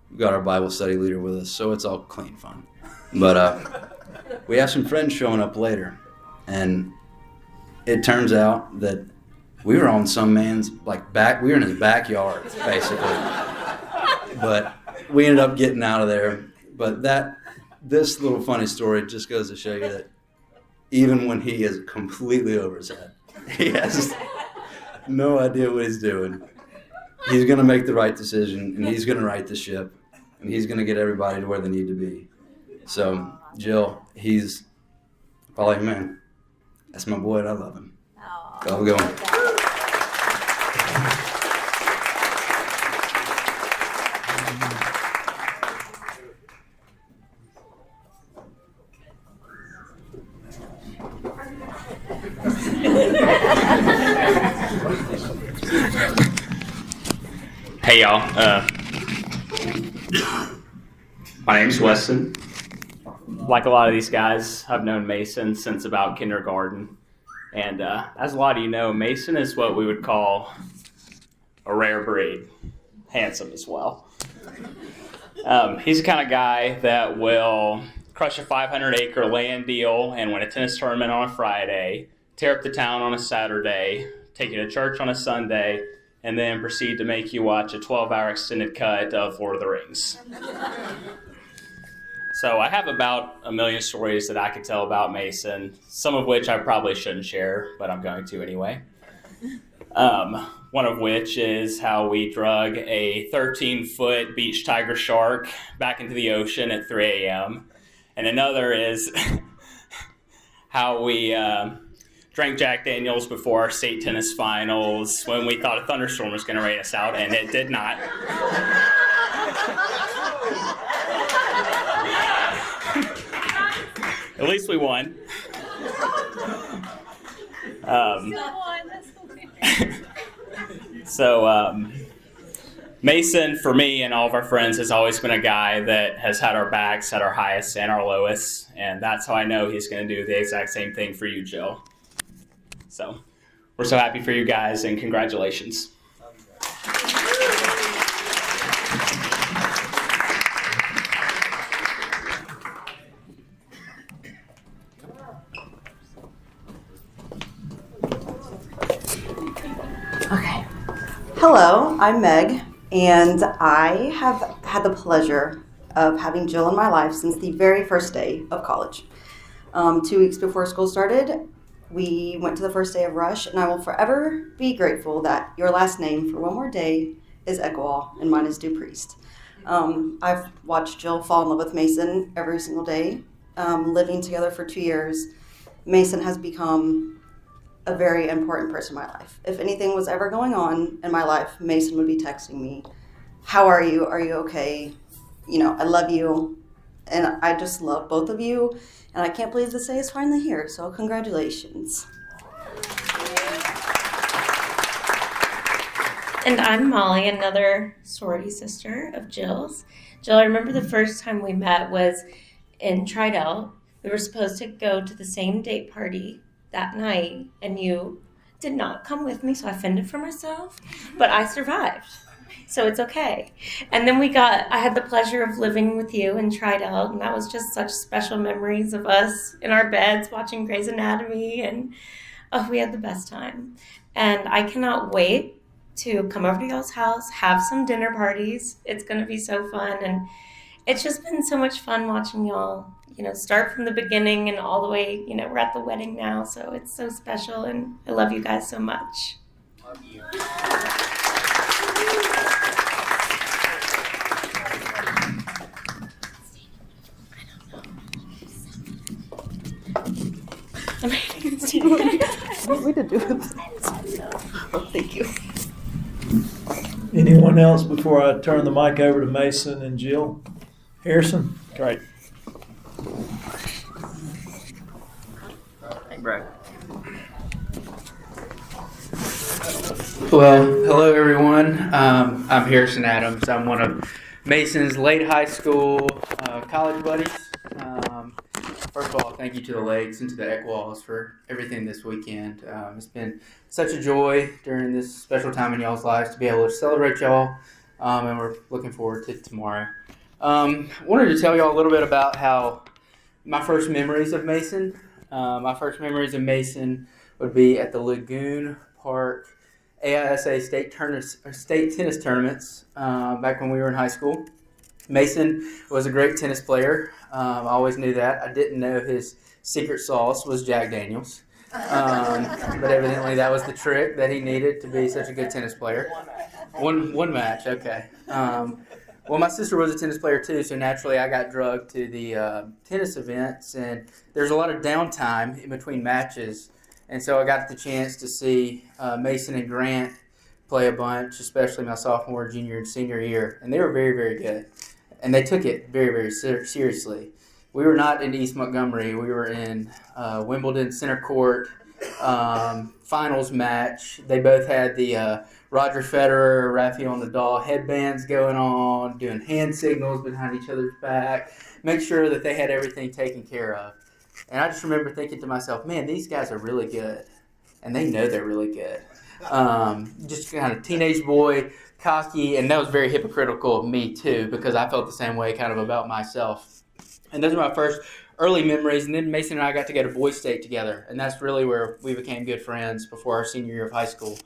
We've got our Bible study leader with us, so it's all clean fun. But we have some friends showing up later. And it turns out that we were on some man's we were in his backyard, basically. But we ended up getting out of there. But this little funny story just goes to show you that even when he is completely over his head, he has no idea what he's doing. He's going to make the right decision, and he's going to right the ship, and he's going to get everybody to where they need to be. So, Jill, he's probably, man, that's my boy, and I love him. Go going. Hey y'all, my name's Weston. Like a lot of these guys, I've known Mason since about kindergarten, And as a lot of you know, Mason is what we would call a rare breed. Handsome as well. He's the kind of guy that will crush a 500-acre land deal and win a tennis tournament on a Friday, tear up the town on a Saturday, take you to church on a Sunday, and then proceed to make you watch a 12-hour extended cut of Lord of the Rings. So I have about a million stories that I could tell about Mason, some of which I probably shouldn't share, but I'm going to anyway. One of which is how we drug a 13-foot beach tiger shark back into the ocean at 3 a.m. And another is how we drank Jack Daniels before our state tennis finals when we thought a thunderstorm was going to rain us out, and it did not. At least we won. So Mason, for me and all of our friends, has always been a guy that has had our backs at our highest and our lowest, and that's how I know he's going to do the exact same thing for you, Jill. So we're so happy for you guys, and congratulations. Okay. Hello, I'm Meg, and I have had the pleasure of having Jill in my life since the very first day of college. 2 weeks before school started, we went to the first day of Rush, and I will forever be grateful that your last name for one more day is Ekwall, and mine is Dupriest. I've watched Jill fall in love with Mason every single day. Living together for 2 years, Mason has become a very important person in my life. If anything was ever going on in my life, Mason would be texting me, "How are you? Are you okay? You know, I love you." And I just love both of you. And I can't believe this day is finally here. So congratulations. And I'm Molly, another sorority sister of Jill's. Jill, I remember the first time we met was in Tridel. We were supposed to go to the same date party that night, and you did not come with me, so I fended for myself, but I survived, so it's okay. And then I had the pleasure of living with you in Tridel, and that was just such special memories of us in our beds watching Grey's Anatomy, and we had the best time. And I cannot wait to come over to y'all's house, have some dinner parties. It's going to be so fun, and it's just been so much fun watching y'all, start from the beginning and all the way, we're at the wedding now, so it's so special, and I love you guys so much. Love you. We did do it. Oh, thank you. Anyone else before I turn the mic over to Mason and Jill? Harrison? Great. Hey, bro. Well, hello everyone. I'm Harrison Adams. I'm one of Mason's late high school college buddies. First of all, thank you to the Lakes and to the Ekwalls for everything this weekend. It's been such a joy during this special time in y'all's lives to be able to celebrate y'all, and we're looking forward to tomorrow. Wanted to tell y'all a little bit about how my first memories of Mason. My first memories of Mason would be at the Lagoon Park AISA state tennis tournaments back when we were in high school. Mason was a great tennis player. I always knew that. I didn't know his secret sauce was Jack Daniels. But evidently that was the trick that he needed to be such a good tennis player. One match, okay. Well, my sister was a tennis player too, so naturally I got drugged to the tennis events, and there's a lot of downtime in between matches. And so I got the chance to see Mason and Grant play a bunch, especially my sophomore, junior, and senior year. And they were very, very good. And they took it very, very seriously. We were not in East Montgomery. We were in Wimbledon Center Court finals match. They both had the Roger Federer, Rafael Nadal headbands going on, doing hand signals behind each other's back, make sure that they had everything taken care of. And I just remember thinking to myself, man, these guys are really good. and they know they're really good. Just kind of teenage boy, cocky, and that was very hypocritical of me too, because I felt the same way kind of about myself. And those are my first early memories. And then Mason and I got to go to Boys State together, and that's really where we became good friends before our senior year of high school.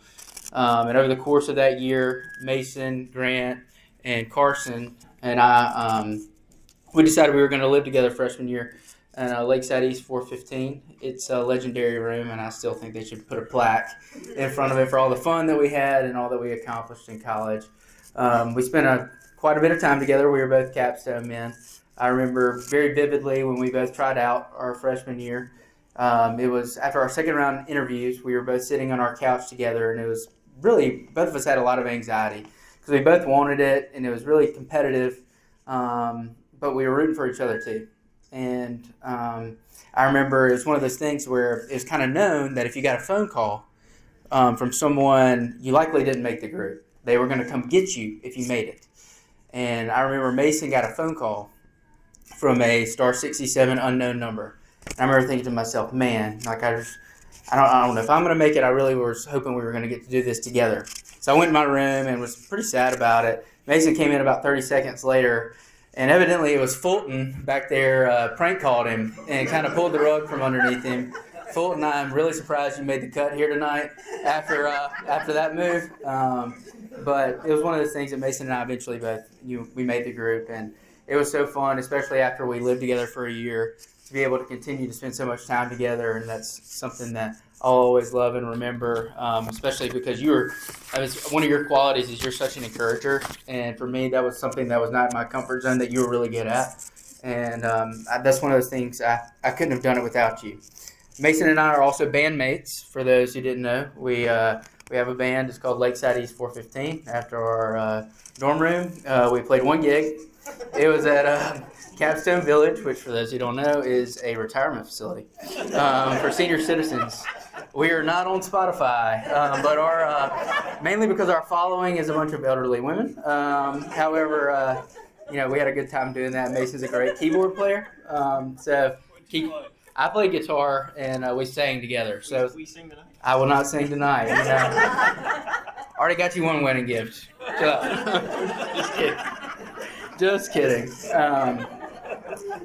And over the course of that year, Mason, Grant, and Carson and I, we decided we were going to live together freshman year in Lakeside East 415. It's a legendary room, and I still think they should put a plaque in front of it for all the fun that we had and all that we accomplished in college. We spent quite a bit of time together. We were both capstone men. I remember very vividly when we both tried out our freshman year. It was after our second round interviews. We were both sitting on our couch together, and it was really, both of us had a lot of anxiety because we both wanted it, and it was really competitive, but we were rooting for each other too. And I remember it was one of those things where it was kind of known that if you got a phone call from someone, you likely didn't make the group. They were going to come get you if you made it. And I remember Mason got a phone call from a star 67 unknown number. And I remember thinking to myself, man, like I don't know if I'm going to make it. I really was hoping we were going to get to do this together. So I went in my room and was pretty sad about it. Mason came in about 30 seconds later, and evidently it was Fulton back there prank called him and kind of pulled the rug from underneath him. Fulton, I'm really surprised you made the cut here tonight after that move. But it was one of those things that Mason and I eventually we made the group, and it was so fun, especially after we lived together for a year, to be able to continue to spend so much time together. And that's something that I'll always love and remember, especially because one of your qualities is you're such an encourager. And for me, that was something that was not in my comfort zone that you were really good at. And that's one of those things I couldn't have done it without you. Mason and I are also bandmates, for those who didn't know. We have a band. It's called Lakeside East 415 after our dorm room. We played one gig. It was at Capstone Village, which for those who don't know is a retirement facility for senior citizens. We are not on Spotify, but mainly because our following is a bunch of elderly women. However, we had a good time doing that. Mason's a great keyboard player. I play guitar, and we sang together. So we sing tonight? I will not sing tonight. Already got you one wedding gift. Just kidding. Just kidding.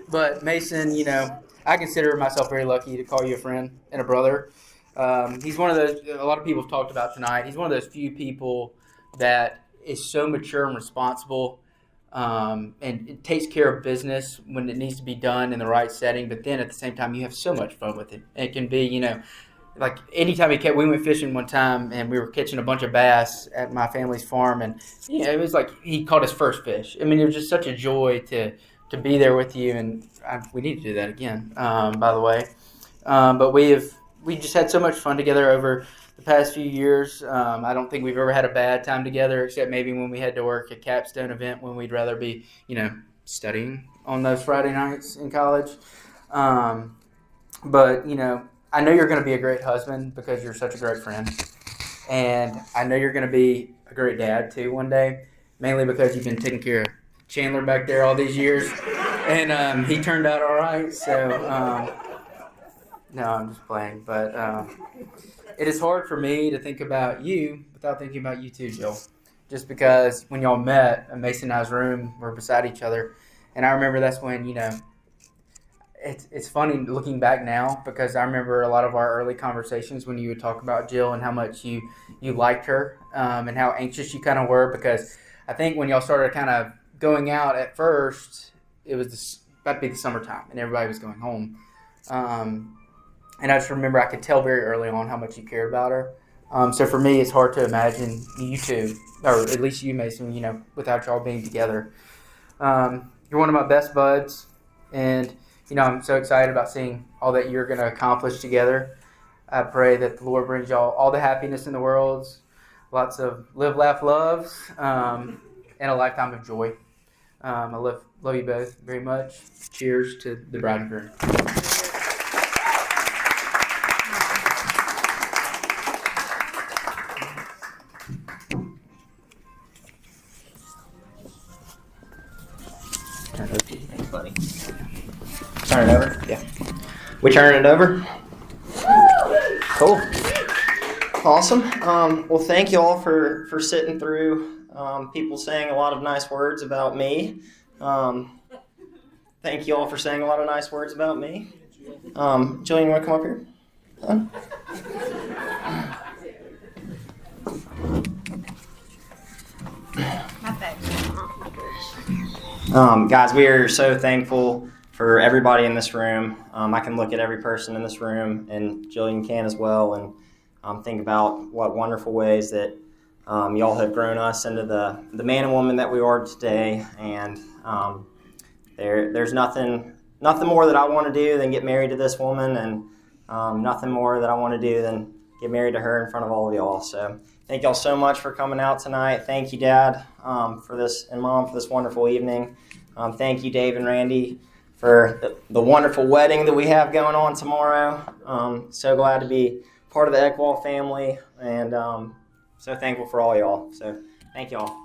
But Mason, I consider myself very lucky to call you a friend and a brother. He's one of those, a lot of people have talked about tonight, he's one of those few people that is so mature and responsible, and it takes care of business when it needs to be done in the right setting, but then at the same time you have so much fun with him. And it can be, like anytime we went fishing one time and we were catching a bunch of bass at my family's farm, and it was like he caught his first fish. I mean, it was just such a joy to be there with you, and we need to do that again, by the way. But we just had so much fun together over the past few years. I don't think we've ever had a bad time together, except maybe when we had to work a capstone event when we'd rather be, studying on those Friday nights in college. But, I know you're going to be a great husband because you're such a great friend. And I know you're going to be a great dad, too, one day, mainly because you've been taking care of Chandler back there all these years. And he turned out all right, so... No, I'm just playing, but it is hard for me to think about you without thinking about you too, Jill. Just because when y'all met in Mason and I's room, we're beside each other, and I remember that's when, it's funny looking back now because I remember a lot of our early conversations when you would talk about Jill and how much you liked her, and how anxious you kind of were, because I think when y'all started kind of going out at first, it was about to be the summertime and everybody was going home. And I just remember I could tell very early on how much you cared about her. So for me, it's hard to imagine you two, or at least you, Mason, without y'all being together. You're one of my best buds, and, I'm so excited about seeing all that you're going to accomplish together. I pray that the Lord brings y'all all the happiness in the world, lots of live, laugh, loves, and a lifetime of joy. I love you both very much. Cheers to the bride and groom. Thanks, buddy. Turn it over? Yeah. We turn it over? Cool. Awesome. Well, thank you all for sitting through people saying a lot of nice words about me. Thank you all for saying a lot of nice words about me. Jillian, you want to come up here? Guys, we are so thankful for everybody in this room. I can look at every person in this room, and Jillian can as well, and think about what wonderful ways that y'all have grown us into the man and woman that we are today. And there's nothing more that I want to do than get married to this woman, and nothing more that I want to do than get married to her in front of all of y'all. So thank y'all so much for coming out tonight. Thank you, Dad, for this, and Mom, for this wonderful evening. Thank you, Dave and Randy, for the wonderful wedding that we have going on tomorrow. So glad to be part of the Eckwall family, and so thankful for all y'all. So thank y'all.